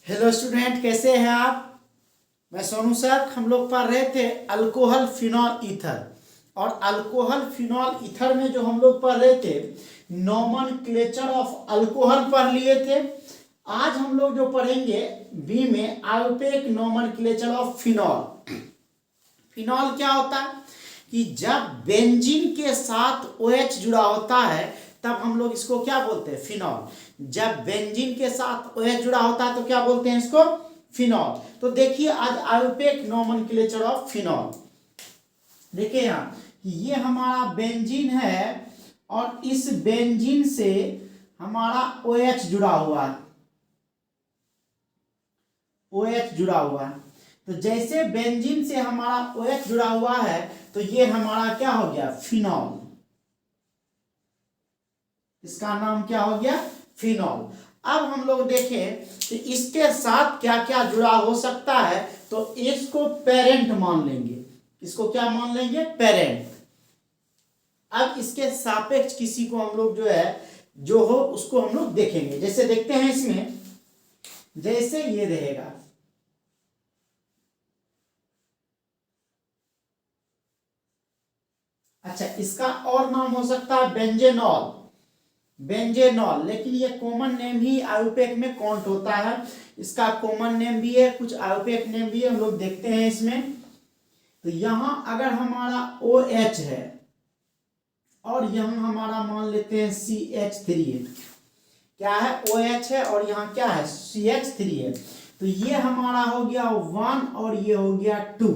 Hello student, कैसे हैं आप। मैं सोनू सर। हम लोग पढ़ रहे थे अल्कोहल फिनॉल ईथर, और अल्कोहल फिनॉल ईथर में जो हम लोग पढ़ रहे थे नोमेनक्लेचर ऑफ अल्कोहल पढ़ लिए थे। आज हम लोग जो पढ़ेंगे बी में आयोपेक नोमेनक्लेचर ऑफ फिनॉल। फिनॉल क्या होता है कि जब बेंजीन के साथ OH जुड़ा होता है तब हम लोग इसको क्या बोलते हैं, फिनॉल। जब बेंजीन के साथ OH जुड़ा होता है तो क्या बोलते हैं इसको, फिनॉल। तो देखिए आज आयोपेक नोमेनक्लेचर ऑफ फिनॉल। देखिए यहाँ ये हमारा बेंजीन है और इस बेंजीन से हमारा OH जुड़ा हुआ है, OH जुड़ा हुआ है। तो जैसे बेंजीन से हमारा OH जुड़ा हुआ है तो ये हमारा क्या हो गया, फिनॉल। इसका नाम क्या हो गया, फिनॉल। अब हम लोग देखें कि इसके साथ क्या क्या जुड़ा हो सकता है, तो इसको पेरेंट मान लेंगे। इसको क्या मान लेंगे, पेरेंट। अब इसके सापेक्ष किसी को हम लोग जो है जो हो उसको हम लोग देखेंगे। जैसे देखते हैं इसमें, जैसे ये रहेगा, अच्छा इसका और नाम हो सकता है बेंजेनॉल, बेंजेनॉल। लेकिन ये कॉमन नेम ही आयोपेक में काउंट होता है। इसका कॉमन नेम भी है, कुछ आयोपेक नेम भी है, हम लोग देखते हैं इसमें। तो यहां अगर हमारा OH है और यहां हमारा मान लेते हैं CH3 है, क्या है, OH है और यहाँ क्या है, CH3 है। तो ये हमारा हो गया 1 और ये हो गया 2।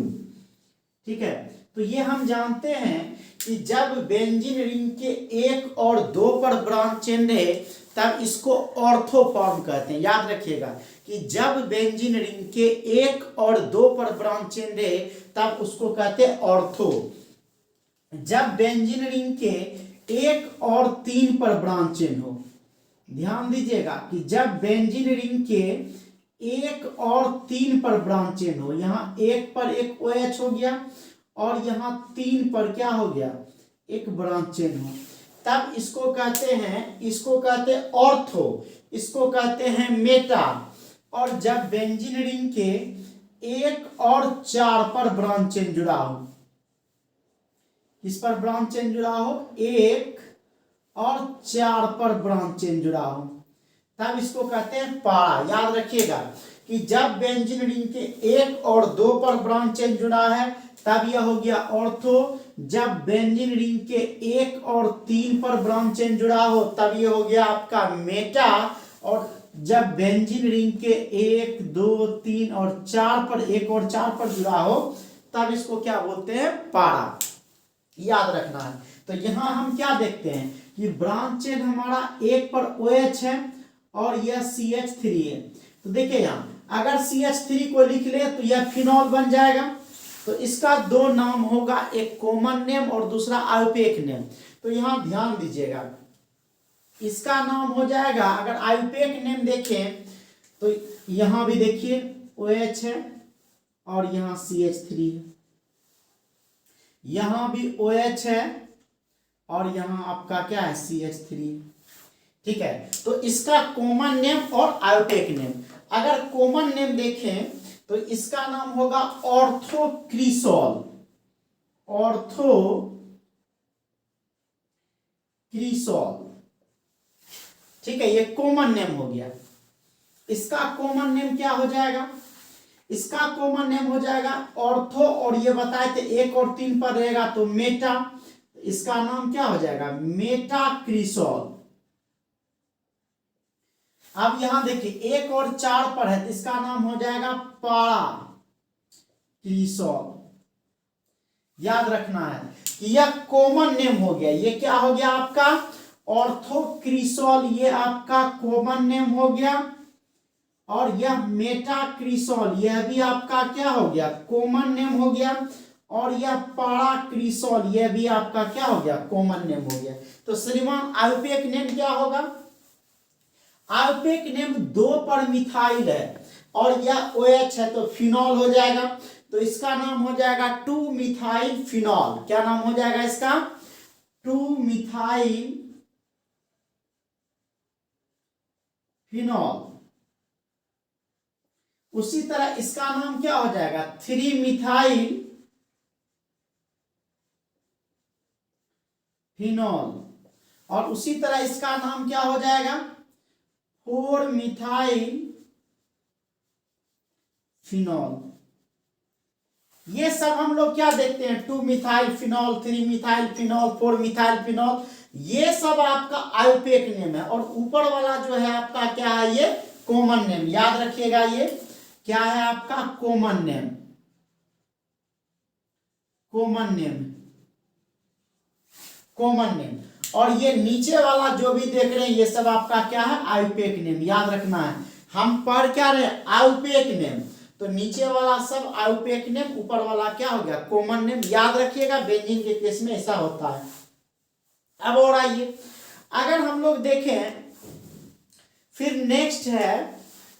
ठीक है, तो ये हम जानते हैं कि जब बेंजीन रिंग के 1 और 2 पर ब्रांच चेन रहे तब इसको ऑर्थो फॉर्म कहते हैं। याद रखिएगा कि जब बेंजीन रिंग के 1 और 2 पर ब्रांच चेन रहे तब उसको कहते हैं ऑर्थो। जब बेंजीन रिंग के 1 और 3 पर ब्रांच चेन हो, ध्यान दीजिएगा कि जब बेंजीन रिंग के 1 और 3 पर ब्रांच चेन हो, यहां 1 पर एक OH हो गया और यहां 3 पर क्या हो गया, एक ब्रांच चेन हो, तब इसको कहते हैं, इसको कहते हैं ऑर्थो, इसको कहते हैं मेटा। और जब बेंजीन रिंग के 1 और 4 पर ब्रांच चेन जुड़ा हो, किस पर ब्रांच चेन जुड़ा हो, 1 और 4 पर ब्रांच चेन जुड़ा हो, तब इसको कहते हैं पारा। याद रखिएगा कि जब बेंजीन रिंग के 1 और 2 पर ब्रांच चेन जुड़ा है तब यह हो गया ऑर्थो। जब बेंजीन रिंग के 1 और 3 पर ब्रांच चेन जुड़ा हो तब यह हो गया आपका मेटा। और जब बेंजीन रिंग के 1, 2, 3 और 4 पर 1 और 4 पर जुड़ा हो तब इसको क्या बोलते हैं, पारा। याद रखना है। तो यहां हम क्या देखते हैं कि ब्रांच चेन हमारा 1 पर OH है और यह CH3 है। तो देखिए यहां अगर CH3 को लिख ले तो यह फिनॉल बन जाएगा। तो इसका 2 नाम होगा, एक कॉमन नेम और दूसरा आयोपेक नेम। तो यहां ध्यान दीजिएगा, इसका नाम हो जाएगा, अगर आयोपेक नेम देखें तो यहां भी देखिए OH है और यहां CH3 है, यहां भी OH है और यहां आपका क्या है, CH3। ठीक है, तो इसका कॉमन नेम और आयोपेक नेम। अगर कॉमन नेम देखें तो इसका नाम होगा ऑर्थोक्रिसॉल, ऑर्थोक्रिसॉल। ठीक है, ये कॉमन नेम हो गया। इसका कॉमन नेम क्या हो जाएगा, इसका कॉमन नेम हो जाएगा ऑर्थो, और ये बताए थे 1 और 3 पर रहेगा तो मेटा। इसका नाम क्या हो जाएगा, मेटाक्रिसॉल। अब यहां देखिए 1 और 4 पर है तो इसका नाम हो जाएगा पारा क्रिसॉल। याद रखना है कि यह कॉमन नेम हो गया। ये क्या हो गया आपका, ऑर्थोक्रिसॉल, ये आपका कॉमन नेम हो गया। और यह मेटाक्रिसॉल, यह भी आपका क्या हो गया, कॉमन नेम हो गया। और यह पाराक्रिसॉल, यह भी आपका क्या हो गया, कॉमन नेम हो गया। तो श्रीमान आयोपेक नेम क्या होगा, आयोपेक नेम 2 पर मिथाइल है और यह OH है तो फिनॉल हो जाएगा। तो इसका नाम हो जाएगा 2 मिथाइल फिनॉल। क्या नाम हो जाएगा इसका, 2 मिथाइल फिनॉल। उसी तरह इसका नाम क्या हो जाएगा, 3 मिथाइल फिनॉल, और उसी तरह इसका नाम क्या हो जाएगा, 4 मिथाइल फिनॉल। ये सब हम लोग क्या देखते हैं, 2 methyl phenol, 3 methyl phenol, 4 methyl phenol, ये सब आपका आयुपेक नेम है। और ऊपर वाला जो है आपका क्या है, ये कॉमन नेम, याद रखिएगा ये क्या है आपका, common name, common name, common name. और ये नीचे वाला जो भी देख रहे हैं ये सब आपका क्या है, आयुपेक नेम, याद रखना है। हम पढ़ क्या रहे, आयुपेक नेम, तो नीचे वाला सब आयुपेक नेम, ऊपर वाला क्या हो गया, कॉमन नेम, याद रखिएगा। बेंजीन के केस में ऐसा होता है। अब और आइए, अगर हम लोग देखें फिर नेक्स्ट है,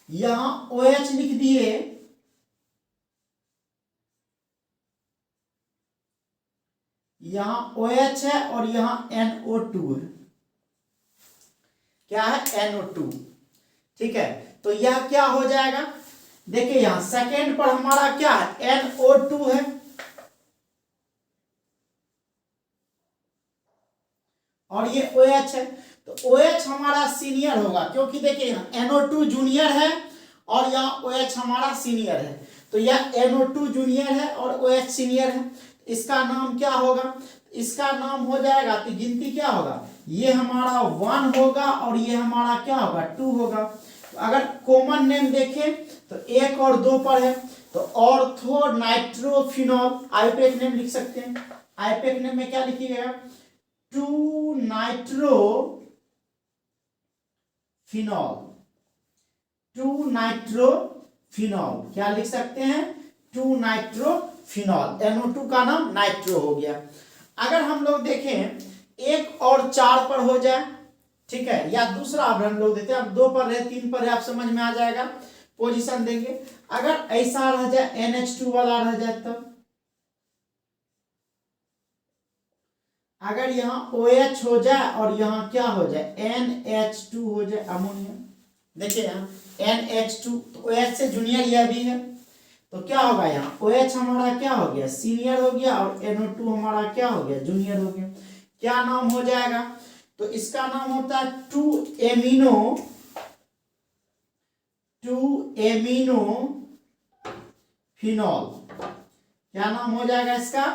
यहां OH लिख दिए, यहां OH है और यहां NO2 है, क्या है, NO2, ठीक है। तो यह क्या हो जाएगा, देखिए यहां सेकेंड पर हमारा क्या है, NO2 है, और ये OH है, तो OH हमारा सीनियर होगा, क्योंकि देखिए यहाँ NO2 जूनियर है और यहाँ OH हमारा सीनियर है, तो यह NO2 जूनियर है और OH सीनियर है। इसका नाम क्या होगा, इसका नाम हो जाएगा, तो गिनती क्या होगा, ये हमारा 1 होगा और ये हमारा क्या होगा, 2 होगा। तो अगर कॉमन नेम देखें तो 1 और 2 पर है, तो ऑर्थो नाइट्रोफिनॉल, आईपेक नेम लिख सकते हैं। आईपेक नेम में क्या लिखिएगा, 2 नाइट्रो फिनॉल, 2 नाइट्रो फिनॉल, क्या लिख सकते हैं, 2 नाइट्रो फिनॉल, NO2 का नाम नाइट्रो हो गया। अगर हम लोग देखें 1 और 4 पर हो जाए, ठीक है, या दूसरा अब हम लोग देते हैं, अब 2 पर है, 3 पर है, आप समझ में आ जाएगा, पोजीशन देंगे। अगर ऐसा रह जाए, NH2 वाला रह जाए, तब अगर यहाँ OH हो जाए और यहाँ क्या हो जाए, NH2 हो जाए, अमोनिया, देखिए यहाँ NH2, तो OH से जूनियर यह भी है, तो क्या होगा, यहाँ OH हमारा क्या हो गया, सीनियर हो गया, और NO2 हमारा क्या हो गया, जूनियर हो गया। क्या नाम हो जाएगा, तो इसका नाम होता है 2 एमिनो फिनॉल। क्या नाम हो जाएगा इसका,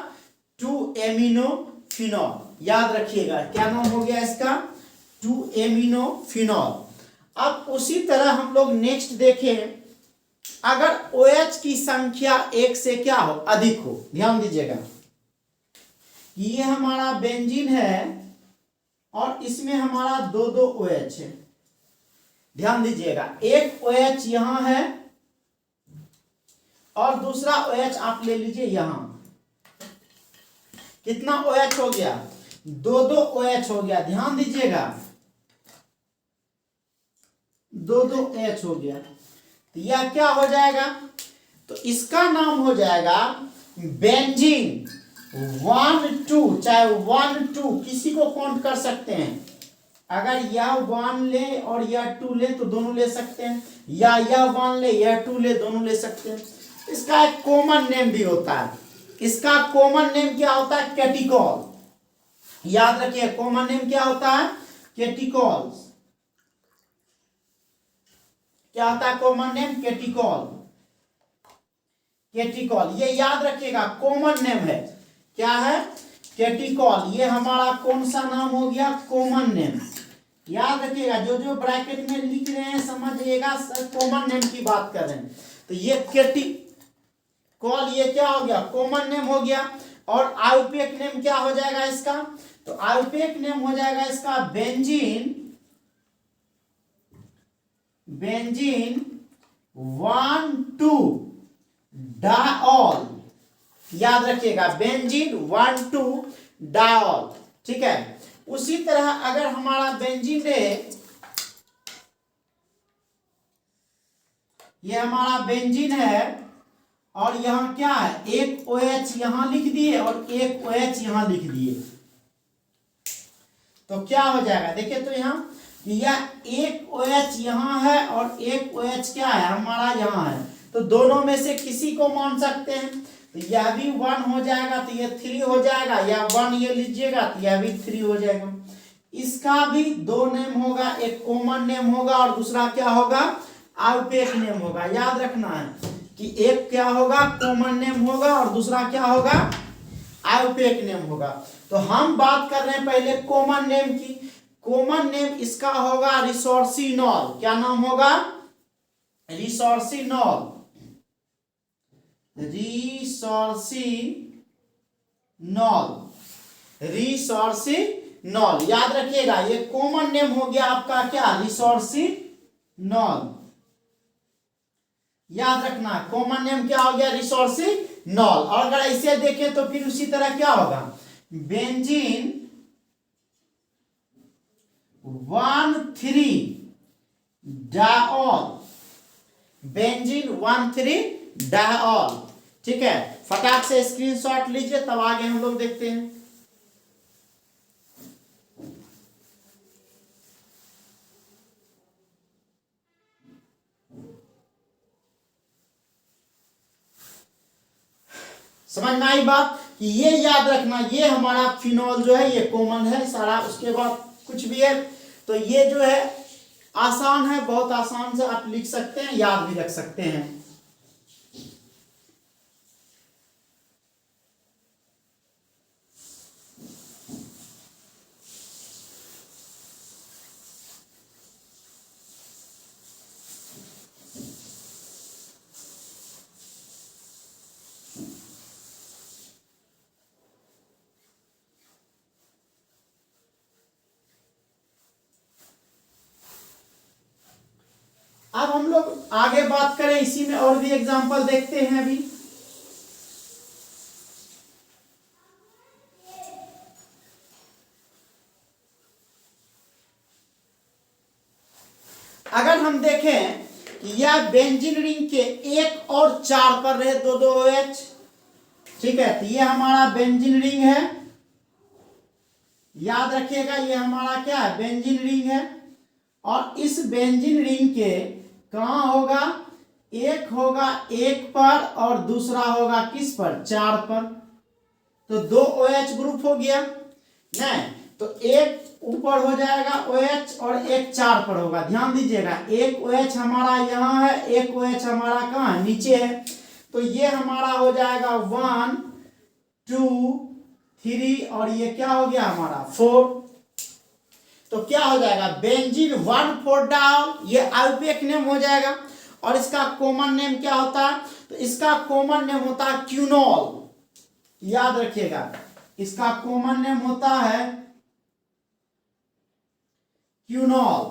2 एमिनो फिनॉल, याद रखिएगा क्या नाम हो गया इसका, 2 एमिनो फिनॉल। अब उसी तरह हम लोग नेक्स्ट देखें, अगर OH की संख्या 1 से क्या हो, अधिक हो, ध्यान दीजिएगा, ये हमारा बेंजीन है और इसमें हमारा 2 OH है, ध्यान दीजिएगा, एक OH यहां है और दूसरा OH आप ले लीजिए यहां, कितना OH हो गया, 2 OH हो गया, ध्यान दीजिएगा, 2 OH हो गया। तो यह क्या हो जाएगा, तो इसका नाम हो जाएगा बेंजीन 1 2, चाहे 1 2 किसी को काउंट कर सकते हैं, अगर यह 1 ले और यह 2 ले तो दोनों ले सकते हैं, या यह 1 ले यह 2 ले, दोनों ले सकते हैं। इसका एक कॉमन नेम भी होता है, इसका कॉमन नेम क्या होता है, कैटिकॉल, याद रखिए कॉमन नेम क्या होता है, कैटिकॉल, क्या होता है कॉमन नेम, कैटिकॉल, कैटिकॉल, ये याद रखिएगा कॉमन नेम है, क्या है, कैटिकॉल। ये हमारा कौन सा नाम हो गया, कॉमन नेम, याद रखिएगा, जो जो ब्रैकेट में लिख रहे हैं समझिएगा, सर कॉमन नेम की बात कर रहे हैं। तो ये कैटिकॉल, ये क्या हो गया, कॉमन नेम हो गया। और आयुपेक नेम क्या हो जाएगा इसका, तो आयुपेक नेम हो जाएगा इसका बेंजीन 1 2 डायऑल, याद रखिएगा बेंजीन 1 2 डायऑल, ठीक है। उसी तरह अगर हमारा बेंजीन है, ये हमारा बेंजीन है और यहां क्या है, एक OH यहां लिख दिए और एक OH यहां लिख दिए, तो क्या हो जाएगा, देखिए तो यहां यह एक OH यहां है और एक OH क्या है हमारा यहां है, तो दोनों में से किसी को मान सकते हैं, तो यह भी 1 हो जाएगा, तो ये 3 हो जाएगा, या 1 ये लीजिएगा तो यह भी 3 हो जाएगा। इसका भी दो नेम होगा, एक कॉमन नेम होगा और दूसरा क्या होगा, आउपेक नेम होगा। याद रखना है कि एक क्या होगा, कॉमन नेम होगा और दूसरा क्या होगा, आउपेक नेम होगा। तो हम बात कर रहे हैं पहले कॉमन नेम की। कॉमन नेम इसका होगा रिसोर्सिनॉल। क्या नाम होगा, रिसोर्सिनॉल। रिसोर्सिनॉल याद रखिएगा, ये कॉमन नेम हो गया आपका क्या, रिसोर्सिनॉल। याद रखना कॉमन नेम क्या हो गया, रिसोर्सिनॉल। और अगर ऐसे देखें तो फिर उसी तरह क्या होगा, बेंजीन 1,3-डायऑल, बेंजीन 1,3-डायऑल। ठीक है, फटाक से स्क्रीनशॉट लीजिए, तब आगे हम लोग देखते हैं। समझ में आई बात, कि ये याद रखना, ये हमारा फिनॉल जो है ये कॉमन है सारा। उसके बाद कुछ भी है तो ये जो है आसान है, बहुत आसान से आप लिख सकते हैं, याद भी रख सकते हैं। अब हम लोग आगे बात करें, इसी में और भी एग्जांपल देखते हैं अभी। अगर हम देखें कि यह बेंजीन रिंग के 1 और 4 पर रहे दो OH, ठीक है, तो ये हमारा बेंजीन रिंग है। याद रखिएगा ये हमारा क्या है, बेंजीन रिंग है। और इस बेंजीन रिंग के कहाँ होगा, एक होगा 1 पर और दूसरा होगा किस पर, 4 पर। तो 2 OH ग्रुप हो गया नहीं, तो एक ऊपर हो जाएगा OH और एक 4 पर होगा। ध्यान दीजिएगा, एक OH हमारा यहाँ है, एक OH हमारा कहाँ है, नीचे है। तो ये हमारा हो जाएगा 1 2 3 और ये क्या हो गया हमारा 4। तो क्या हो जाएगा, बेंजीन 1,4-डायऑल, ये आउपेक नेम हो जाएगा। और इसका कॉमन नेम क्या होता है, तो इसका कॉमन नेम होता है क्यूनॉल। याद रखिएगा, इसका कॉमन नेम होता है क्यूनॉल।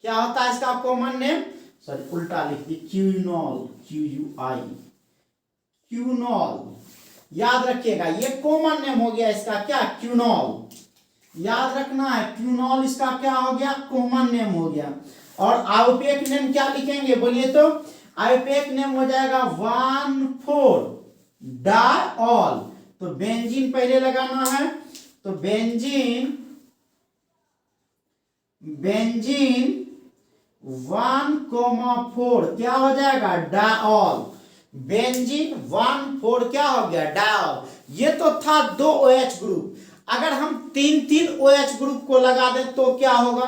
क्या होता है इसका कॉमन नेम, सॉरी उल्टा लिख दी, क्यूनॉल, QUI, क्यूनॉल। याद रखिएगा ये कॉमन नेम हो गया इसका क्या, क्यूनॉल। याद रखना है क्यूनॉल इसका क्या हो गया, कॉमन नेम हो गया। और आउपेक नेम क्या लिखेंगे बोलिए तो, आउपेक नेम हो जाएगा 1,4-डायऑल। तो बेंजीन पहले लगाना है, तो बेंजीन 1,4 क्या हो जाएगा, डायऑल। बेंजीन 1,4 क्या हो गया, डायऑल। ये तो था 2 OH ग्रुप। अगर हम 3 OH ग्रुप को लगा दें तो क्या होगा,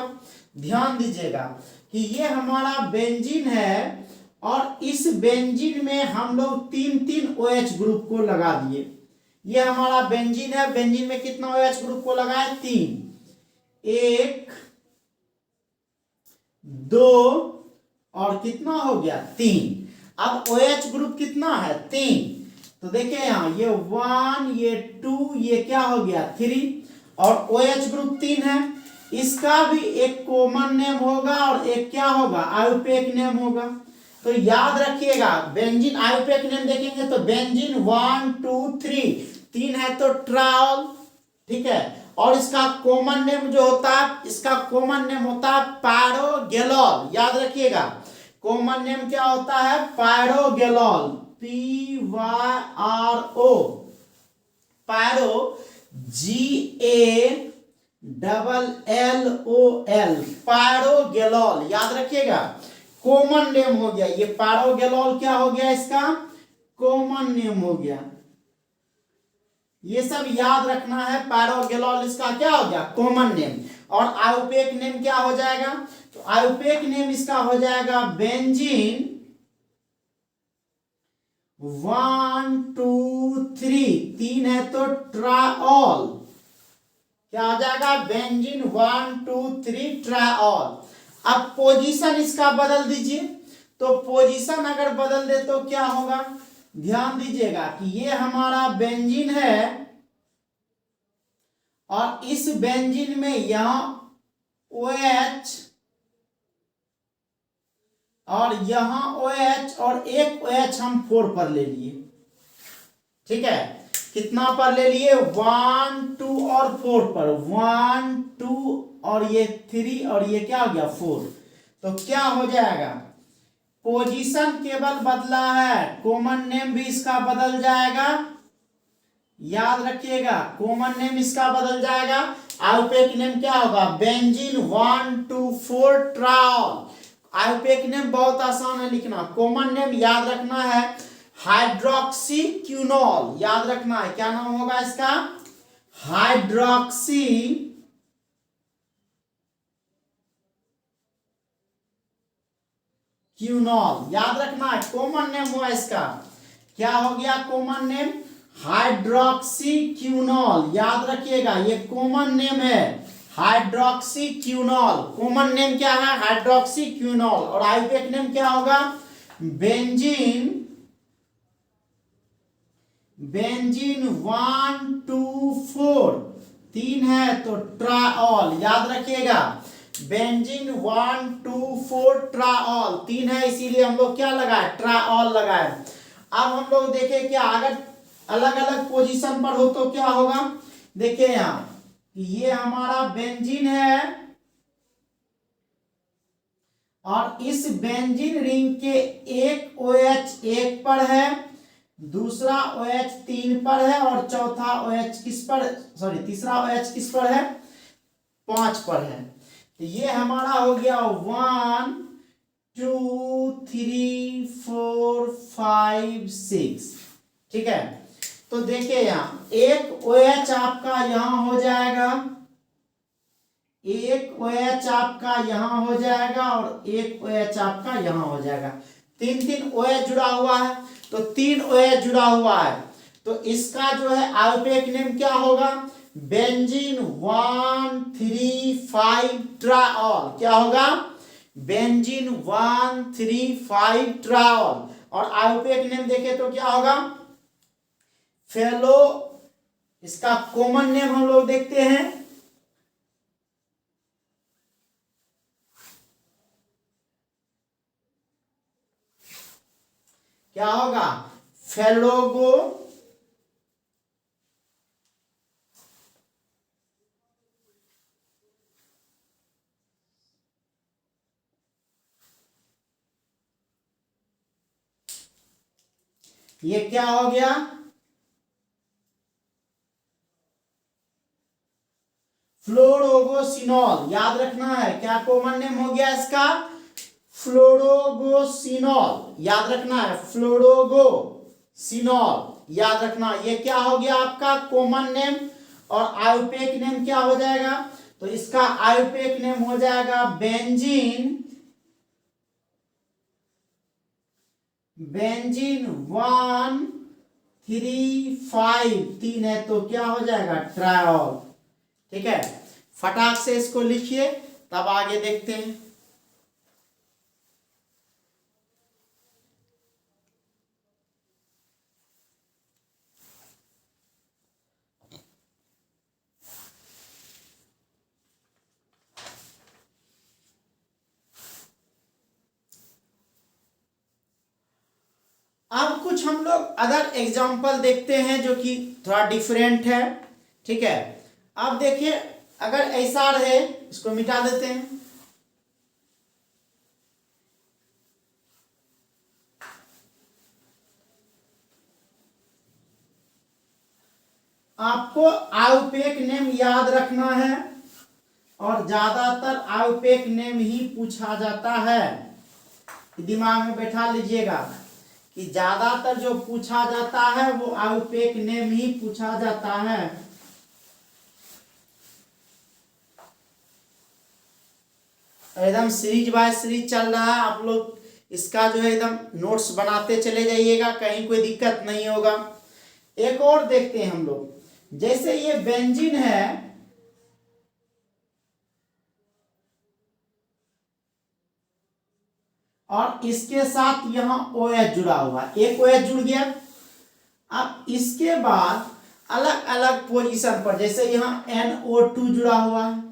ध्यान दीजिएगा कि ये हमारा बेंजीन है और इस बेंजीन में हम लोग 3 OH ग्रुप को लगा दिए। ये हमारा बेंजीन है, बेंजीन में कितना OH ग्रुप को लगाए, 3, 1 2 और कितना हो गया 3। अब OH ग्रुप कितना है, 3। तो देखिए यहाँ ये 1 ये 2 ये क्या हो गया 3 और OH ग्रुप 3 है। इसका भी एक कॉमन नेम होगा और एक क्या होगा, आउपेक नेम होगा। तो याद रखिएगा बेंजीन आउपेक नेम देखेंगे तो बेंजीन 1 2 3 है तो ट्रायल, ठीक है। और इसका कॉमन नेम जो होता है, इसका कॉमन नेम होता है पायरोगेलॉल। याद रखिएगा कॉमन नेम क्या होता है, पायरोगेलॉल, PYRO, पायरो GALLOL, पायरोगेलॉल। याद रखिएगा कॉमन नेम हो गया, ये पैरागेलॉल क्या हो गया, इसका कॉमन नेम हो गया। ये सब याद रखना है। पैरागेलॉल इसका क्या हो गया, कॉमन नेम। और आयुपेक नेम क्या हो जाएगा, तो आयुपेक नेम इसका हो जाएगा बेंजीन 1 2 3, 3 है तो ट्राऑल, क्या हो जाएगा, बेंजीन 1 2 3 ट्राऑल। अब पोजीशन इसका बदल दीजिए, तो पोजीशन अगर बदल दे तो क्या होगा, ध्यान दीजिएगा कि ये हमारा बेंजीन है और इस बेंजीन में यहां OH और यहां OH और एक OH हम 4 पर ले लिए, ठीक है। कितना पर ले लिए, 1 2 और 4 पर, 1 2 और ये 3 और ये क्या हो गया 4। तो क्या हो जाएगा, पोजीशन केवल बदला है, कॉमन नेम भी इसका बदल जाएगा। याद रखिएगा, कॉमन नेम इसका बदल जाएगा। आयुपेक नेम क्या होगा, बेंजीन 1 2 4 ट्राऑल। आयुपेक नेम बहुत आसान है लिखना। कॉमन नेम याद रखना है हाइड्रोक्सी क्यूनॉल, याद रखना है। क्या नाम होगा इसका, हाइड्रोक्सी क्यूनॉल, याद रखना है। कॉमन नेम हुआ इसका, क्या हो गया कॉमन नेम, हाइड्रोक्सी क्यूनॉल। याद रखिएगा ये कॉमन नेम है, हाइड्रोक्सी क्यूनॉल। कॉमन नेम क्या है, हाइड्रोक्सी क्यूनॉल। और आयुपेक नेम क्या होगा, बेंजीन 1 2 4, 3 है तो ट्राऑल। याद रखिएगा बेंजीन 1 2 4 ट्राऑल, 3 है इसीलिए हम लोग क्या लगाए, ट्राऑल लगाए। अब हम लोग देखें क्या, अगर अलग अलग पोजीशन पर हो तो क्या होगा, देखिए यहाँ ये हमारा बेंजीन है और इस बेंजीन रिंग के एक OH 1 पर है, दूसरा OH 3 पर है और चौथा OH किस पर, सॉरी तीसरा OH किस पर है, 5 पर है। तो ये हमारा हो गया 1 2 3 4 5 6, ठीक है। तो देखिए यहाँ एक OH आपका यहां हो जाएगा, एक OH आपका यहां हो जाएगा और एक OH आपका यहां हो जाएगा। 3 OH जुड़ा हुआ है, तो 3 OH जुड़ा हुआ है, तो इसका जो है आयुपेक नेम क्या होगा, बेंजीन 1 3 5 ट्राऑल। क्या होगा, बेंजीन 1 3 5 ट्राऑल। और आयुपेक नेम देखे तो क्या होगा, फेलो। इसका कॉमन नेम हम लोग देखते हैं, क्या होगा, फेलोगो ये क्या हो गया, फ्लोरोगोसिनॉल। याद रखना है क्या कॉमन नेम हो गया इसका, फ्लोरोगोसिनॉल। याद रखना है फ्लोरोगोसिनॉल, याद रखना। ये क्या हो गया आपका कॉमन नेम। और आयुपेक नेम क्या हो जाएगा, तो इसका आयुपेक नेम हो जाएगा बेंजीन 1 3 5, 3 है तो क्या हो जाएगा, ट्रायोल, ठीक है। फटाक से इसको लिखिए तब आगे देखते हैं। अब कुछ हम लोग अदर एग्जाम्पल देखते हैं जो कि थोड़ा डिफरेंट है, ठीक है। अब देखिए अगर ऐसा रहे, इसको मिटा देते हैं। आपको आयुपेक नेम याद रखना है और ज्यादातर आयुपेक नेम ही पूछा जाता है। दिमाग में बैठा लीजिएगा कि ज्यादातर जो पूछा जाता है वो आयुपेक नेम ही पूछा जाता है। एकदम सीरीज बाय सीरीज चल रहा है, आप लोग इसका जो है एकदम नोट्स बनाते चले जाइएगा, कहीं कोई दिक्कत नहीं होगा। एक और देखते हैं हम लोग, जैसे ये बेंजीन है और इसके साथ यहां OH जुड़ा हुआ है, एक OH जुड़ गया। अब इसके बाद अलग अलग पोजीशन पर, जैसे यहां NO2 जुड़ा हुआ है,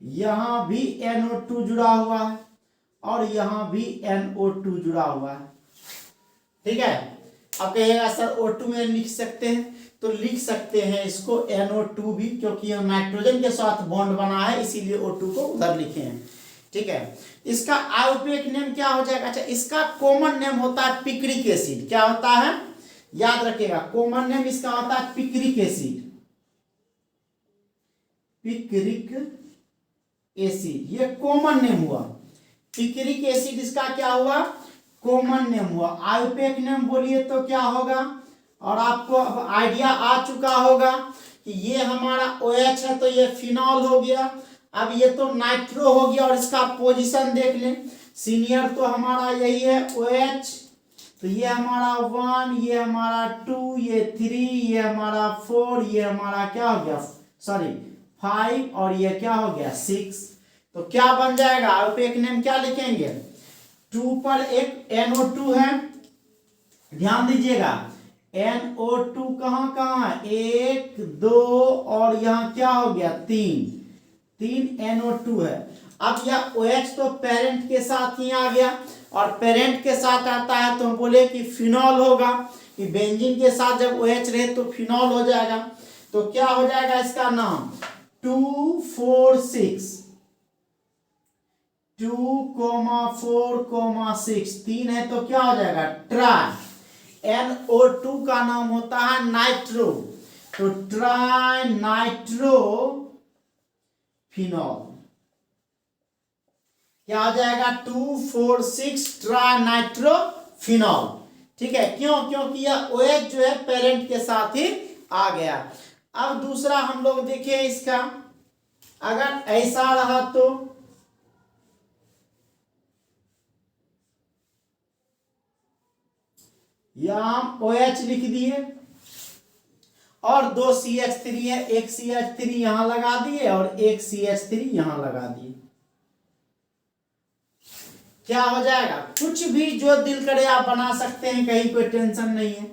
यहां भी NO2 जुड़ा हुआ है और यहां भी NO2 जुड़ा हुआ है। ठीक है, अब कहिएगा सर O2 में लिख सकते हैं, तो लिख सकते हैं इसको NO2 भी, क्योंकि यह नाइट्रोजन के साथ बॉन्ड बना है इसीलिए O2 को उधर लिखे हैं। ठीक है, इसका आयुपेक नेम क्या हो जाएगा? अच्छा, इसका कॉमन नेम होता है पिक्रिक एसिड। क्या होता है? याद रखिएगा, कॉमन नेम इसका होता है पिक्रिक एसिड। पिक्रिक एसिड ये कॉमन नेम हुआ। पिक्रिक एसिड इसका क्या हुआ? कॉमन नेम हुआ। आयुपेक नेम बोलिए तो क्या होगा? और आपको अब आइडिया आ चुका होगा कि ये हमारा OH है तो ये फिनॉल हो गया। अब ये तो नाइट्रो हो गया और इसका पोजीशन देख लें। सीनियर तो हमारा यही है OH, तो ये हमारा 1, ये हमारा 2, ये 3, ये हमारा 4, ये हमारा क्या हो गया, सॉरी 5, और ये क्या हो गया 6। तो क्या बन जाएगा? आयुपेक नेम क्या लिखेंगे? 2 पर एक NO2 है, ध्यान दीजिएगा NO2 कहाँ कहाँ है? 1 2 और यहाँ क्या हो गया 3 NO2 है। अब यह OH तो पेरेंट के साथ ही आ गया, और पेरेंट के साथ आता है तो हम बोले कि फिनॉल होगा, कि बेंजीन के साथ जब OH रहे तो फिनॉल हो जाएगा। तो क्या हो जाएगा इसका नाम? 2 4 6, 2, 4, 6, 3 है तो क्या हो जाएगा? ट्राई। NO2 का नाम होता है नाइट्रो, तो ट्राई नाइट्रो फिनॉल। क्या हो जाएगा? 2 4 6 ट्राई नाइट्रो फिनॉल। ठीक है, क्यों? क्योंकि यह OH जो है पेरेंट के साथ ही आ गया। अब दूसरा हम लोग देखिए इसका, अगर ऐसा रहा तो यहां हम OH लिख दिए और 2 CH3 है, एक CH3 यहां लगा दिए और एक CH3 यहां लगा दिए। क्या हो जाएगा? कुछ भी जो दिल करे आप बना सकते हैं, कहीं कोई टेंशन नहीं है।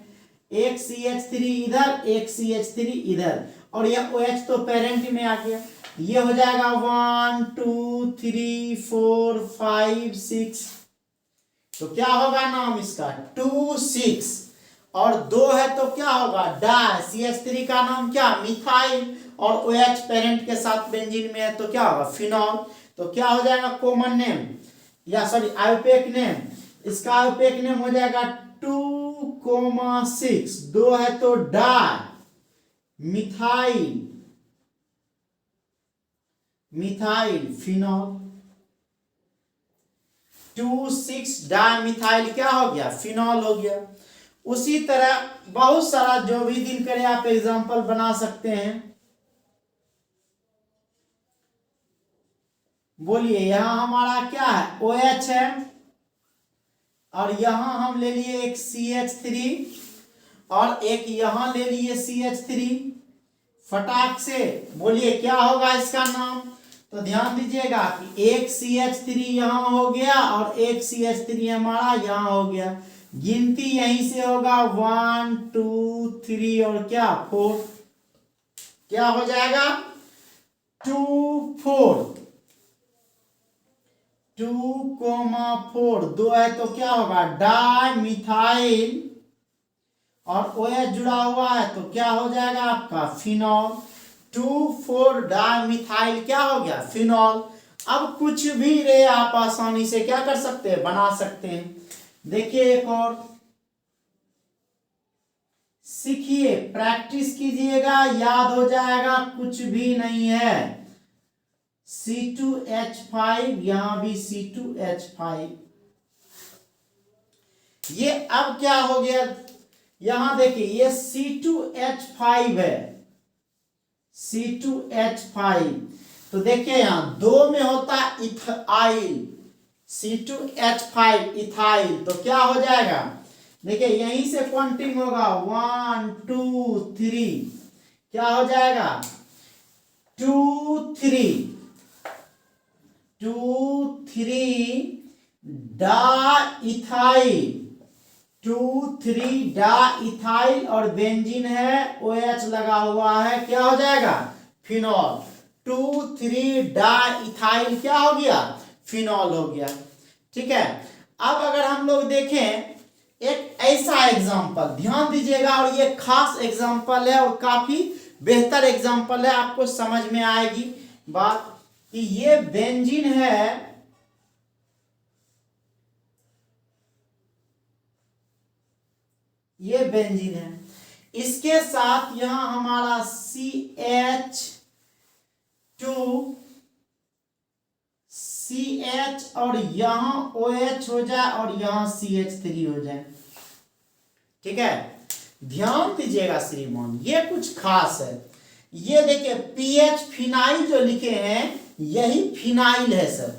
एक CH3 इधर, एक CH3 इधर, और यह OH तो पेरेंट में आ गया। ये हो जाएगा 1 2 3 4 5 6। तो क्या होगा नाम इसका? 2 6, और 2 है तो क्या होगा? डाई। CH3 का नाम क्या? मिथाइल, और OH पेरेंट के साथ बेंजीन में है तो क्या होगा? फिनॉल। तो क्या हो जाएगा कॉमन नेम, या सॉरी आयुपेक नेम? इसका आयुपेक नेम हो जाएगा 2, 6, 2 है तो di methyl, methyl phenol. 2 6 di methyl क्या हो गया? फिनॉल हो गया। उसी तरह बहुत सारा जो भी दिल करे आप एग्जांपल बना सकते हैं। बोलिए, यहां हमारा क्या है? OH है, और यहां हम ले लिए एक CH3 और एक यहां ले लिए CH3। फटाक से बोलिए क्या होगा इसका नाम? तो ध्यान दीजिएगा कि एक CH3 यहां हो गया और एक CH3 हमारा यहां हो गया। गिनती यहीं से होगा 1 2 3 और क्या 4। क्या हो जाएगा? 2 4, 2, 4, 2 है तो क्या होगा? डाई मिथाइल, और OH जुड़ा हुआ है तो क्या हो जाएगा आपका? फिनॉल। 2 4 डाई मिथाइल क्या हो गया? फिनॉल। अब कुछ भी रे आप आसानी से क्या कर सकते हैं? बना सकते हैं। देखिए एक और सीखिए, प्रैक्टिस कीजिएगा, याद हो जाएगा, कुछ भी नहीं है। C2H5, यहां भी C2H5, ये अब क्या हो गया, यहां देखिए ये C2H5 है, C2H5। तो देखिए यहां दो में होता है इथाइल, C2H5 इथाइल। तो क्या हो जाएगा, देखिए यहीं से काउंटिंग होगा 1 2 3, क्या हो जाएगा 2 3 डाइथाइल, 2 3 डाइथाइल और बेंजीन है OH लगा हुआ है, क्या हो जाएगा फिनॉल। 2 3 डाइथाइल क्या हो गया, फिनॉल हो गया। ठीक है, अब अगर हम लोग देखें एक ऐसा एग्जाम्पल, ध्यान दीजिएगा, और ये खास एग्जाम्पल है और काफी बेहतर एग्जाम्पल है, आपको समझ में आएगी बात कि ये बेंजीन है, ये बेंजीन है, इसके साथ यहां हमारा CH और यहां OH हो जाए और यहां CH3 हो जाए। ठीक है, ध्यान दीजिएगा श्रीमान, ये कुछ खास है। ये देखिए पीएच फिनाइल जो लिखे हैं यही फिनाइल है सर।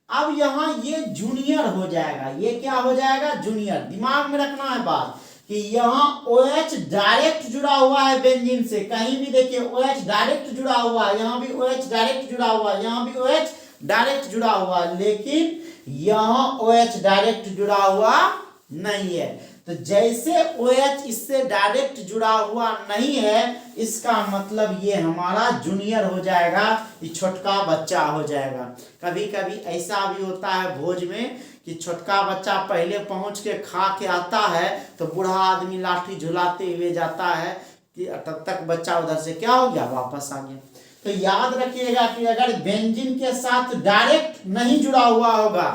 अब यहां ये जूनियर हो जाएगा, ये क्या हो जाएगा जूनियर। दिमाग में रखना है बात कि यहाँ OH डायरेक्ट जुड़ा हुआ है बेंजीन से, कहीं भी देखिए OH डायरेक्ट जुड़ा हुआ है, यहाँ भी OH डायरेक्ट जुड़ा हुआ है, यहाँ भी OH डायरेक्ट जुड़ा हुआ है, लेकिन यहाँ OH डायरेक्ट जुड़ा हुआ नहीं है। तो जैसे OH इससे डायरेक्ट जुड़ा हुआ नहीं है, इसका मतलब ये हमारा जूनियर हो जाएगा, ये छोटका बच्चा हो जाएगा। कभी कभी ऐसा भी होता है भोज में कि छोटका बच्चा पहले पहुंच के खा के आता है, तो बूढ़ा आदमी लाठी झुलाते हुए जाता है कि तब तक बच्चा उधर से क्या हो गया वापस आ गया। तो याद रखिएगा कि अगर बेंजीन के साथ डायरेक्ट नहीं जुड़ा हुआ होगा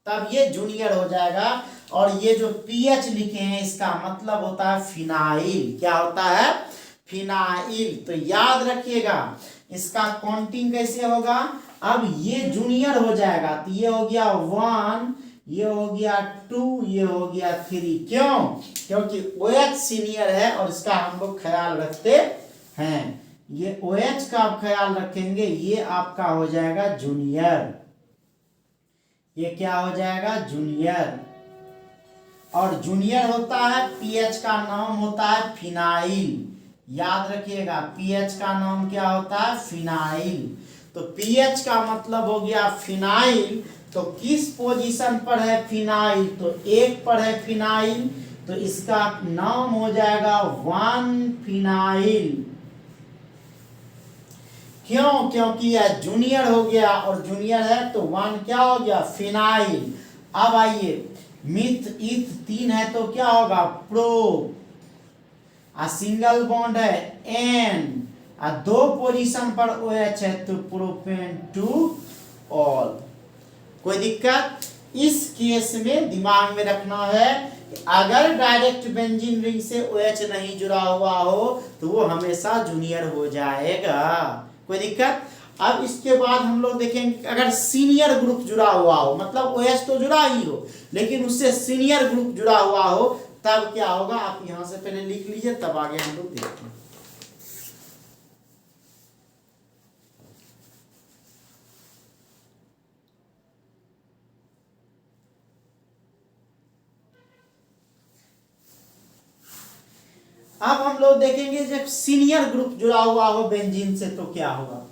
तब ये जूनियर हो जाएगा, और ये जो पीएच लिखे हैं इसका मतलब होता है फिनाइल। क्या होता है फिनाइल। तो याद रखिएगा इसका काउंटिंग कैसे होगा, अब ये जूनियर हो जाएगा, तो ये हो गया 1, ये हो गया 2, ये हो गया 3। क्यों, क्योंकि OH सीनियर है और इसका हम लोग ख्याल रखते हैं। ये OH का आप ख्याल रखेंगे, ये आपका हो जाएगा जूनियर, ये क्या हो जाएगा जूनियर। और जूनियर होता है, पीएच का नाम होता है फिनाइल। याद रखिएगा पीएच का नाम क्या होता है फिनाइल। तो पीएच का मतलब हो गया फिनाइल। तो किस पोजीशन पर है फिनाइल, तो 1 पर है फिनाइल, तो इसका नाम हो जाएगा 1 फिनाइल। क्यों, क्योंकि यह जूनियर हो गया और जूनियर है तो 1 क्या हो गया फिनाइल। अब आइए मिथ इथ 3 है तो क्या होगा प्रो, सिंगल बॉन्ड है एन, 2 पोजीशन पर OH है तो प्रोपेन टू ऑल। कोई दिक्कत, इस केस में दिमाग में रखना है अगर डायरेक्ट बेंजीन रिंग से OH नहीं जुड़ा हुआ हो तो वो हमेशा जूनियर हो जाएगा। कोई दिक्कत। अब इसके बाद हम लोग देखेंगे अगर सीनियर ग्रुप जुड़ा हुआ हो, मतलब OH तो जुड़ा ही हो लेकिन उससे सीनियर ग्रुप जुड़ा हुआ हो, तब क्या होगा आप यहां से पहले लिख लीजिए, तब आगे हम लोग देखते हैं। अब हम लोग देखेंगे जब सीनियर ग्रुप जुड़ा हुआ हो बेंजीन से तो क्या होगा।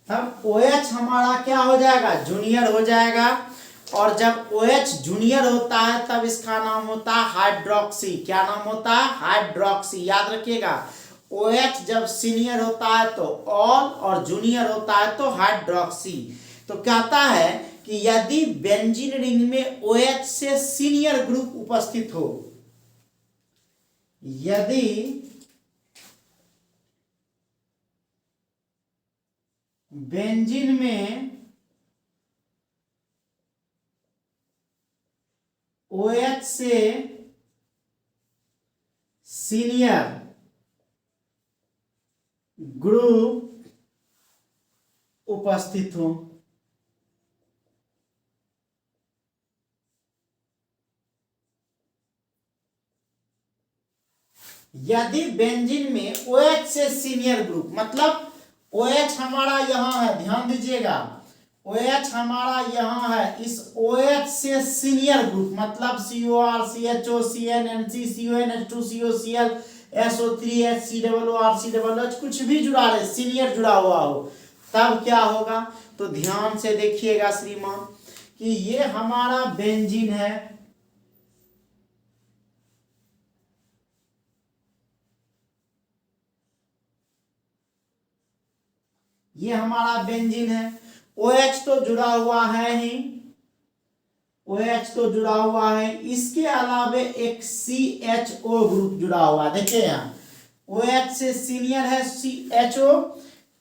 तब OH हमारा क्या हो जाएगा जूनियर हो जाएगा, और जब OH जूनियर होता है तब इसका नाम होता है हाइड्रोक्सी। क्या नाम होता है हाइड्रोक्सी। याद रखिएगा OH जब सीनियर होता है तो ऑल और जूनियर होता है तो हाइड्रोक्सी। तो कहता है कि यदि बेंजीन रिंग में OH से सीनियर ग्रुप उपस्थित हो, यदि बेंजीन में OH से सीनियर ग्रुप उपस्थित हो, यदि बेंजीन में OH से सीनियर ग्रुप, मतलब OH हमारा यहां है, ध्यान दीजिएगा, OH हमारा यहां है, इस OH से सीनियर ग्रुप मतलब COR, CHO, CN, NC, CON, H2, CO, Cl, SO3, H, COO, COOH कुछ भी जुड़ा रहे, सीनियर जुड़ा हुआ हो, तब क्या होगा? तो ध्यान से देखिएगा श्रीमान कि ये हमारा बेंजीन है, ये हमारा बेंजीन है, OH तो जुड़ा हुआ है ही, OH तो जुड़ा हुआ है, इसके अलावे एक CHO ग्रुप जुड़ा हुआ है। देखिए यहाँ OH से सीनियर है CHO,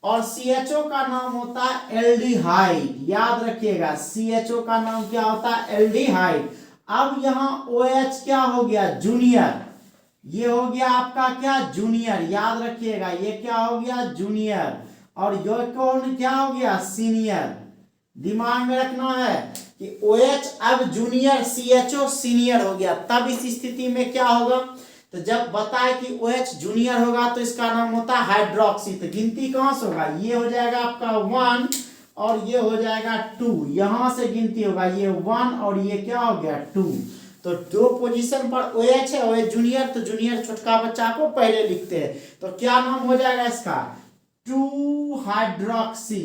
और CHO का नाम होता है एल्डिहाइड, याद रखिएगा CHO का नाम क्या होता है? एल्डिहाइड। अब यहाँ OH क्या हो गया? जूनियर, ये हो गया आपका क्या? जूनियर, याद रखिएगा ये क्या हो गया? जूनियर, और ये कौन क्या हो गया? सीनियर। दिमाग में रखना है कि OH अब जूनियर, CHO सीनियर हो गया, तब इस स्थिति में क्या होगा? तो जब बताए कि OH जूनियर होगा तो इसका नाम होता है हाइड्रोक्सी। तो गिनती कहां से होगा? ये हो जाएगा आपका 1 और ये हो जाएगा 2, यहां से गिनती होगा, ये 1 और ये क्या हो गया? 2। तो दो पोजीशन पर OH है, OH जूनियर, तो जूनियर छोटका बच्चा को पहले लिखते हैं, तो क्या नाम हो जाएगा इसका? 2 हाइड्रोक्सी।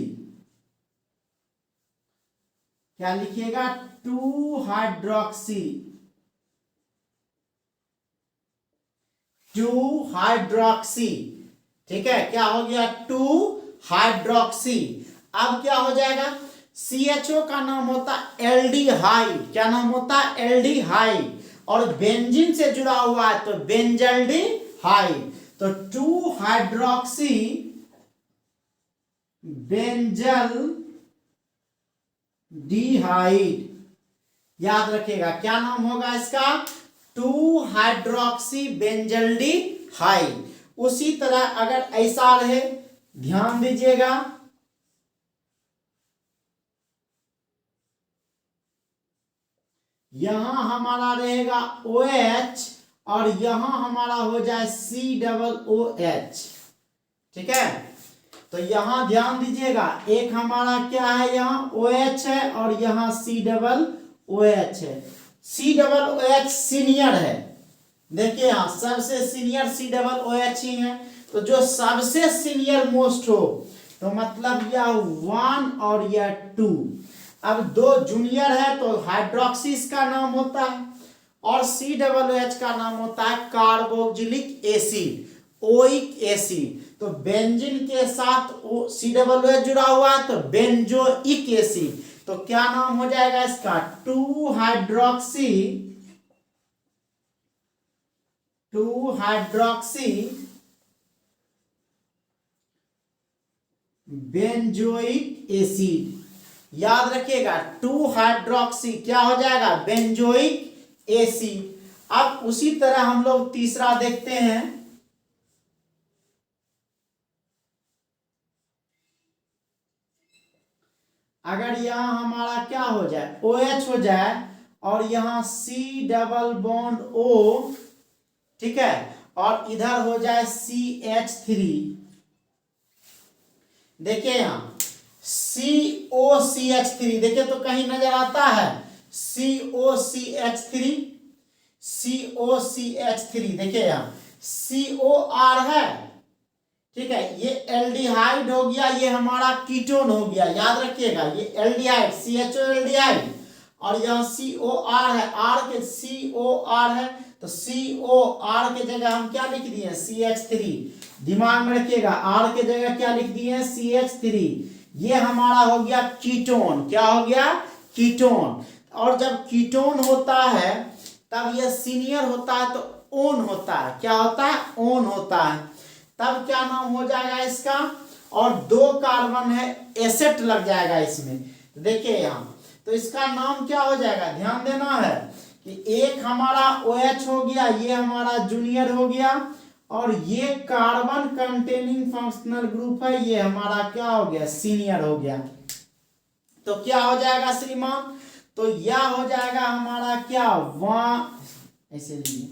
क्या लिखिएगा? 2 हाइड्रोक्सी, 2 हाइड्रोक्सी। ठीक है, क्या हो गया? 2 हाइड्रोक्सी। अब क्या हो जाएगा? CHO का नाम होता एल्डिहाइड, क्या नाम होता? एल्डिहाइड, और बेंजीन से जुड़ा हुआ है तो बेंजल्डिहाइड, तो 2 हाइड्रोक्सी बेंजल डिहाइड, याद रखिएगा क्या नाम होगा इसका? 2 हाइड्रोक्सी बेंजल्डिहाइड। उसी तरह अगर ऐसा रहे, ध्यान दीजिएगा, यहां हमारा रहेगा OH और यहां हमारा हो जाए COOH। ठीक है, तो यहां ध्यान दीजिएगा, एक हमारा क्या है? यहाँ OH है और यहाँ COOH है। COOH सीनियर है, देखिए यहाँ सबसे सीनियर COOH ही है, तो जो सबसे सीनियर मोस्ट हो तो मतलब यह 1 और यह 2। अब दो जूनियर है तो हाइड्रोक्सी इसका नाम होता है, और COOH का नाम होता है कार्बोक्सिलिक एसिड, ओइक एसिड। तो बेंजीन के साथ COOH जुड़ा हुआ है तो बेंजोइक एसिड, तो क्या नाम हो जाएगा इसका? 2 हाइड्रोक्सी बेंजोइक एसिड, याद रखिएगा 2 हाइड्रोक्सी क्या हो जाएगा? Benzoic acid. अब उसी तरह हम लोग तीसरा देखते हैं, अगर यहां हमारा क्या हो जाए? OH हो जाए और यहां C डबल बॉन्ड O, ठीक है, और इधर हो जाए CH3। देखिए यहां COCH3, देखिए तो कहीं नजर आता है COCH3, COCH3, देखिए यहां COR है, ठीक है, ये एल्डिहाइड हो गया, ये हमारा कीटोन हो गया, याद रखिएगा ये एल्डिहाइड CHO एल्डिहाइड, और यहाँ COR है, R के COR है, तो COR के जगह हम क्या लिख दिए? CH3। दिमाग में रखिएगा R के जगह क्या लिख दिए? CH3। ये हमारा हो गया कीटोन, क्या हो गया? कीटोन। और जब कीटोन होता है तब यह सीनियर होता है तो ओन होता है। क्या होता है? ओन होता है। तब क्या नाम हो जाएगा इसका? और 2 कार्बन है, एसेट लग जाएगा इसमें। देखिए यहाँ तो इसका नाम क्या हो जाएगा, ध्यान देना है कि एक हमारा OH हो गया, ये हमारा जूनियर हो गया, और ये कार्बन कंटेनिंग फंक्शनल ग्रुप है, ये हमारा क्या हो गया, सीनियर हो गया। तो क्या हो जाएगा श्रीमान? तो यह हो जाएगा हमारा क्या, ऐसे लीजिए,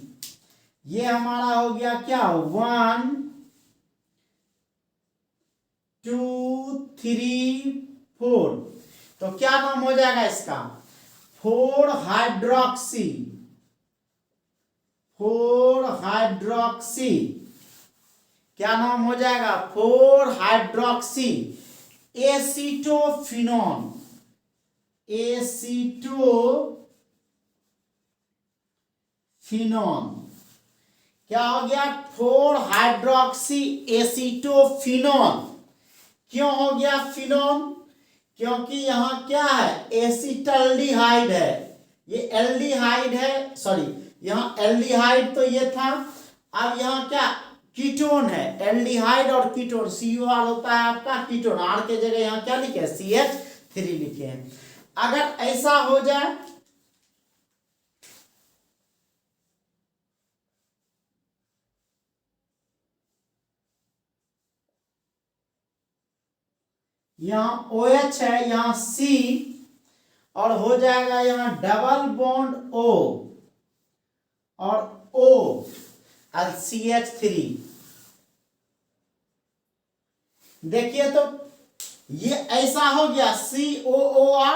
ये हमारा हो गया क्या, 1 2 3 4। तो क्या नाम हो जाएगा इसका, 4 हाइड्रोक्सी, 4 हाइड्रोक्सी। क्या नाम हो जाएगा, 4 हाइड्रोक्सी एसीटोफिनॉन, एसीटोफिनॉन। क्या हो गया, 4 हाइड्रोक्सी एसीटोफिनॉन। क्यों हो गया फिनॉन? क्योंकि यहां क्या है, एसिटल्डिहाइड है, ये एल्डिहाइड है, सॉरी यहां एल्डिहाइड तो ये था, अब यहां क्या कीटोन है, एल्डिहाइड और कीटोन, COR होता है आपका कीटोन, R के जगह यहां क्या लिखे, CH3 लिखे हैं। अगर ऐसा हो जाए, यहाँ OH है, यहाँ C, और हो जाएगा यहाँ डबल बॉन्ड O और O और CH3। देखिए तो ये ऐसा हो गया COOR,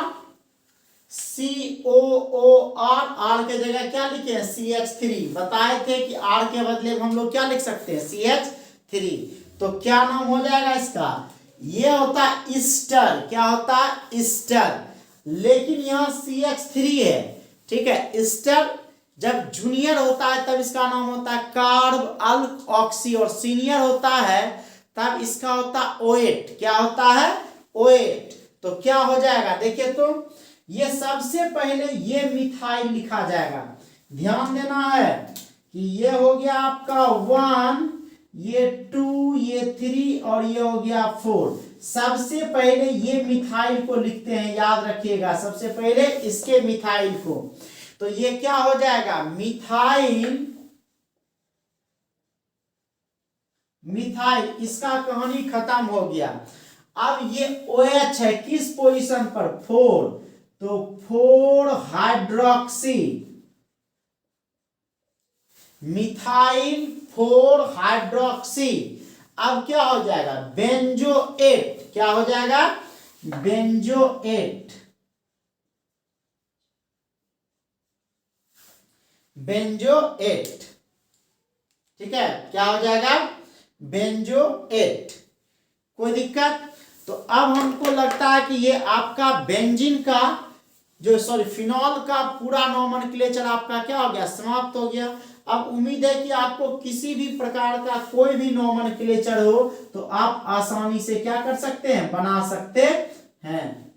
R के जगह क्या लिखे हैं, CH3। बताए थे कि R के बदले हम लोग क्या लिख सकते हैं, CH3। तो क्या नाम हो जाएगा इसका, ये होता है ईस्टर। क्या होता है, ईस्टर। लेकिन यहाँ CH3 है, ठीक है। ईस्टर जब जूनियर होता है तब इसका नाम होता है कार्ब अल्क ऑक्सी, और सीनियर होता है तब इसका होता है OH। क्या होता है, OH। तो क्या हो जाएगा, देखिए तो ये सबसे पहले ये मिथाइल लिखा जाएगा। ध्यान देना है कि ये हो गया आपका 1, ये 2, ये 3 और ये हो गया 4। सबसे पहले ये मिथाइल को लिखते हैं, याद रखिएगा, सबसे पहले इसके मिथाइल को। तो ये क्या हो जाएगा, मिथाइल, मिथाइल, इसका कहानी खत्म हो गया। अब ये OH है किस पोजीशन पर, 4, तो 4 हाइड्रोक्सी मिथाइल 4 हाइड्रोक्सी। अब क्या हो जाएगा, बेंजोएट। क्या हो जाएगा, बेंजोएट, बेंजोएट, ठीक है। क्या हो जाएगा, बेंजोएट। कोई दिक्कत? तो अब हमको लगता है कि ये आपका बेंजीन का जो, सॉरी फिनॉल का पूरा नोमेनक्लेचर आपका क्या हो गया, समाप्त हो गया। अब उम्मीद है कि आपको किसी भी प्रकार का कोई भी नोमेनक्लेचर हो तो आप आसानी से क्या कर सकते हैं, बना सकते हैं,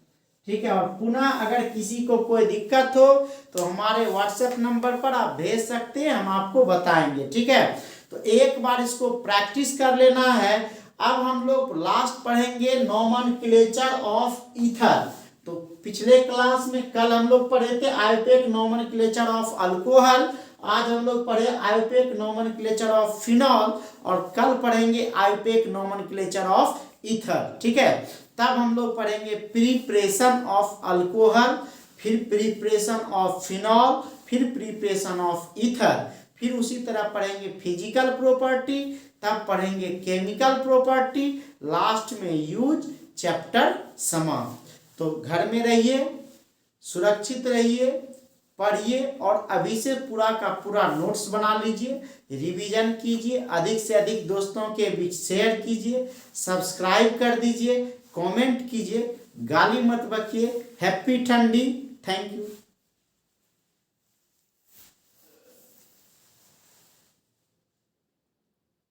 ठीक है। और पुनः अगर किसी को कोई दिक्कत हो तो हमारे WhatsApp नंबर पर आप भेज सकते हैं, हम आपको बताएंगे, ठीक है। तो एक बार इसको प्रैक्टिस कर लेना है। अब हम लोग लास्ट पढ़ेंगे नोमेनक्लेचर ऑफ ईथर। तो पिछले क्लास में कल हम लोग पढ़े थे आयोपेक नोमेनक्लेचर ऑफ अल्कोहल, आज हम लोग पढ़े आयोपेक नोमेनक्लेचर ऑफ फिनॉल, और कल पढ़ेंगे आयोपेक नोमेनक्लेचर ऑफ ईथर, ठीक है। तब हम लोग पढ़ेंगे प्रिपरेशन ऑफ अल्कोहल, फिर प्रिपरेशन ऑफ फिनॉल, फिर प्रिपरेशन ऑफ ईथर, फिर उसी तरह पढ़ेंगे फिजिकल प्रॉपर्टी, तब पढ़ेंगे केमिकल प्रॉपर्टी, लास्ट में यूज, चैप्टर समाप्त। तो घर में रहिए, सुरक्षित रहिए, पढ़िए, और अभी से पूरा का पूरा नोट्स बना लीजिए, रिवीजन कीजिए, अधिक से अधिक दोस्तों के बीच शेयर कीजिए, सब्सक्राइब कर दीजिए, कमेंट कीजिए, गाली मत बकिए। हैप्पी ठंडी, थैंक यू।